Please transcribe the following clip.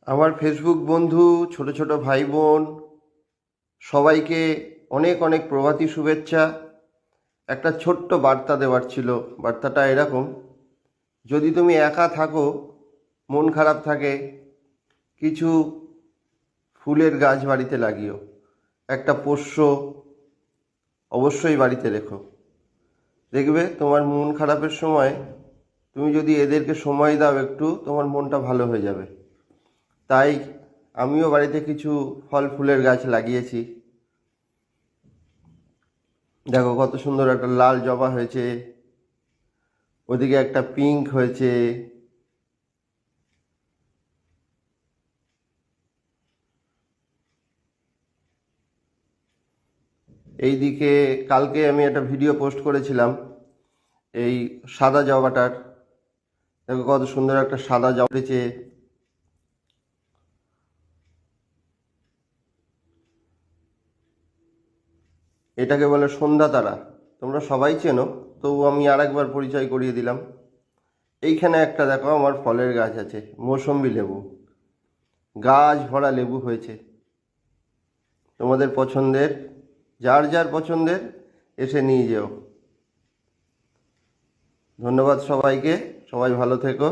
আমার ফেসবুক বন্ধু, ছোট ছোট ভাই বোন সবাইকে অনেক অনেক প্রভাতী শুভেচ্ছা। একটা ছোট্ট বার্তা দেওয়ার ছিল। বার্তাটা এরকম: যদি তুমি একা থাকো, মন খারাপ থাকে, কিছু ফুলের গাছ বাড়িতে লাগিও। একটা পোষ্য অবশ্যই বাড়িতে রেখো। দেখবে তোমার মন খারাপের সময় তুমি যদি এদেরকে সময় দাও একটু, তোমার মনটা ভালো হয়ে যাবে। তাই আমিও বাড়িতে কিছু ফল ফুলের গাছ লাগিয়েছি। দেখো কত সুন্দর একটা লাল জবা হয়েছে, ওদিকে একটা পিঙ্ক হয়েছে। এইদিকে কালকে আমি একটা ভিডিও পোস্ট করেছিলাম এই সাদা জবাটার। দেখো কত সুন্দর একটা সাদা জবা উঠেছে। এটাকে বলে সন্ধ্যা তারা, তোমরা সবাই চেনো, তবু আমি আর একবার পরিচয় করিয়ে দিলাম। এইখানে একটা দেখো আমার ফলের গাছ আছে, মৌসম্বি লেবু, গাছ ভরা লেবু হয়েছে। তোমাদের পছন্দের, যার যার পছন্দের এসে নিয়ে যেও। ধন্যবাদ সবাইকে, সবাই ভালো থেকো।